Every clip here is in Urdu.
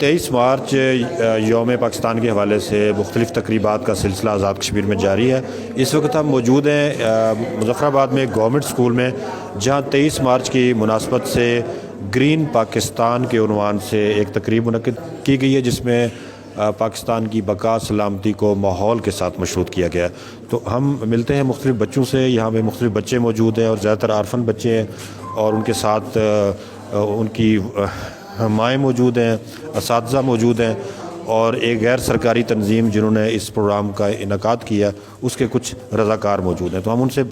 23 مارچ یوم پاکستان کے حوالے سے مختلف تقریبات کا سلسلہ آزاد کشمیر میں جاری ہے۔ اس وقت ہم موجود ہیں مظفر آباد میں گورنمنٹ اسکول میں، جہاں 23 مارچ کی مناسبت سے گرین پاکستان کے عنوان سے ایک تقریب منعقد کی گئی ہے، جس میں پاکستان کی بقا سلامتی کو ماحول کے ساتھ مشروط کیا گیا ہے۔ تو ہم ملتے ہیں مختلف بچوں سے، یہاں پہ مختلف بچے موجود ہیں اور زیادہ تر آرفن بچے ہیں، اور ان کے ساتھ ان کی مائیں موجود ہیں، اساتذہ موجود ہیں، اور ایک غیر سرکاری تنظیم جنہوں نے اس پروگرام کا انعقاد کیا اس کے کچھ رضاکار موجود ہیں۔ تو ہم ان سے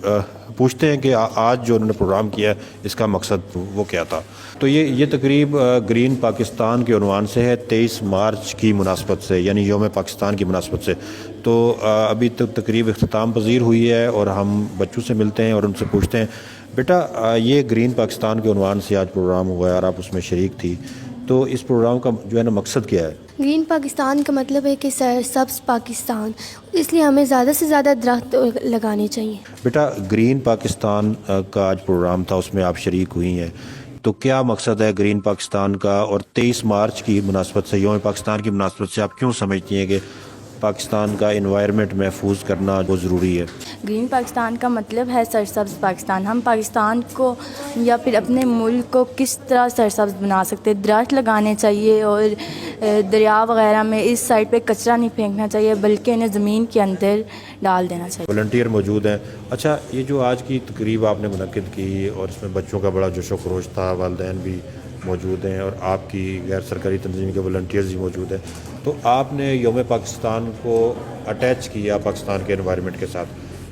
پوچھتے ہیں کہ آج جو انہوں نے پروگرام کیا اس کا مقصد وہ کیا تھا۔ تو یہ تقریب گرین پاکستان کے عنوان سے ہے، 23 مارچ کی مناسبت سے، یعنی یوم پاکستان کی مناسبت سے۔ تو ابھی تک تقریب اختتام پذیر ہوئی ہے اور ہم بچوں سے ملتے ہیں اور ان سے پوچھتے ہیں، بیٹا یہ گرین پاکستان کے عنوان سے آج پروگرام ہوا ہے اور آپ اس میں شریک تھی، تو اس پروگرام کا جو ہے نا مقصد کیا ہے؟ گرین پاکستان کا مطلب ہے کہ سبز پاکستان، اس لیے ہمیں زیادہ سے زیادہ درخت لگانے چاہیے۔ بیٹا گرین پاکستان کا آج پروگرام تھا، اس میں آپ شریک ہوئی ہیں، تو کیا مقصد ہے گرین پاکستان کا، اور 23 مارچ کی مناسبت سے، یوم پاکستان کی مناسبت سے آپ کیوں سمجھتی ہیں کہ پاکستان کا انوائرمنٹ محفوظ کرنا بہت ضروری ہے؟ گرین پاکستان کا مطلب ہے سرسبز پاکستان۔ ہم پاکستان کو یا پھر اپنے ملک کو کس طرح سرسبز بنا سکتے؟ درخت لگانے چاہیے، اور دریا وغیرہ میں اس سائڈ پہ کچرا نہیں پھینکنا چاہیے، بلکہ انہیں زمین کے اندر ڈال دینا چاہیے۔ والنٹیئر موجود ہیں۔ اچھا، یہ جو آج کی تقریب آپ نے منعقد کی اور اس میں بچوں کا بڑا جوش و خروش تھا، والدین بھی موجود ہیں اور آپ کی غیر سرکاری تنظیم کے والنٹیئرز بھی موجود ہیں، تو آپ نے یوم پاکستان کو اٹیچ کیا پاکستان کے انوائرمنٹ کے ساتھ،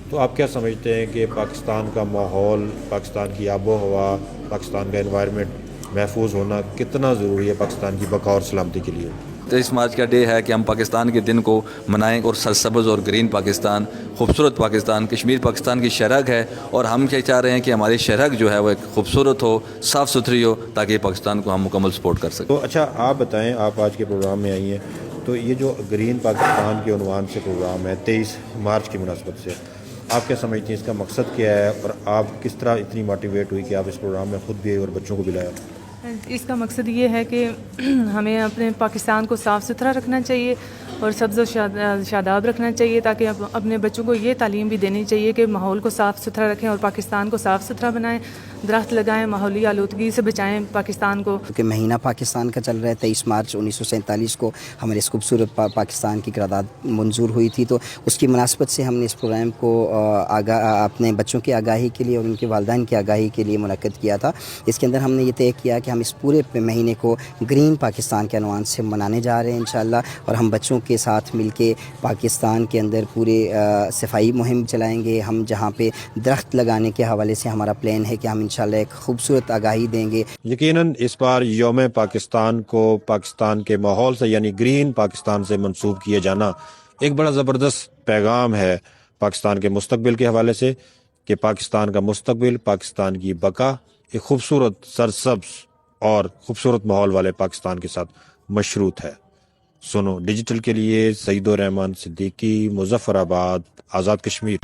تو آپ کیا سمجھتے ہیں کہ پاکستان کا ماحول، پاکستان کی آب و ہوا، پاکستان کا انوائرمنٹ محفوظ ہونا کتنا ضروری ہے پاکستان کی بقا اور سلامتی کے لیے؟ 23 مارچ کا ڈے ہے کہ ہم پاکستان کے دن کو منائیں، اور سرسبز اور گرین پاکستان، خوبصورت پاکستان، کشمیر پاکستان کی شرح ہے، اور ہم کیا چاہ رہے ہیں کہ ہماری شرح جو ہے وہ ایک خوبصورت ہو، صاف ستھری ہو، تاکہ پاکستان کو ہم مکمل سپورٹ کر سکیں۔ تو اچھا آپ بتائیں، آپ آج کے پروگرام میں آئی ہیں، تو یہ جو گرین پاکستان کے عنوان سے پروگرام ہے 23 مارچ کی مناسبت سے، آپ کیا سمجھتی ہیں اس کا مقصد کیا ہے، اور آپ کس طرح اتنی موٹیویٹ ہوئی کہ آپ اس پروگرام میں خود بھی آئی اور بچوں کو بھی لایا؟ اس کا مقصد یہ ہے کہ ہمیں اپنے پاکستان کو صاف ستھرا رکھنا چاہیے اور سبز و شاداب رکھنا چاہیے، تاکہ اپنے بچوں کو یہ تعلیم بھی دینی چاہیے کہ ماحول کو صاف ستھرا رکھیں اور پاکستان کو صاف ستھرا بنائیں، درخت لگائیں، ماحولی آلودگی سے بچائیں پاکستان کو۔ کیونکہ مہینہ پاکستان کا چل رہا ہے، 23 مارچ 1947 کو ہمارے اس خوبصورت پاکستان کی قرارداد منظور ہوئی تھی، تو اس کی مناسبت سے ہم نے اس پروگرام کو اپنے بچوں کی آگاہی کے لیے اور ان کے والدین کی آگاہی کے لیے منعقد کیا تھا۔ اس کے اندر ہم نے یہ طے کیا کہ ہم اس پورے مہینے کو گرین پاکستان کے عنوان سے منانے جا رہے ہیں انشاءاللہ، اور ہم بچوں کے ساتھ مل کے پاکستان کے اندر پورے صفائی مہم چلائیں گے۔ ہم جہاں پہ درخت لگانے کے حوالے سے ہمارا پلان ہے کہ ہم انشاءاللہ ایک خوبصورت آگاہی دیں گے۔ یقیناً اس بار یوم پاکستان کو پاکستان کے ماحول سے، یعنی گرین پاکستان سے منسوب کیے جانا ایک بڑا زبردست پیغام ہے پاکستان کے مستقبل کے حوالے سے، کہ پاکستان کا مستقبل، پاکستان کی بقا ایک خوبصورت سرسبز اور خوبصورت ماحول والے پاکستان کے ساتھ مشروط ہے۔ سنو ڈیجیٹل کے لیے سعید الرحمان صدیقی، مظفر آباد، آزاد کشمیر۔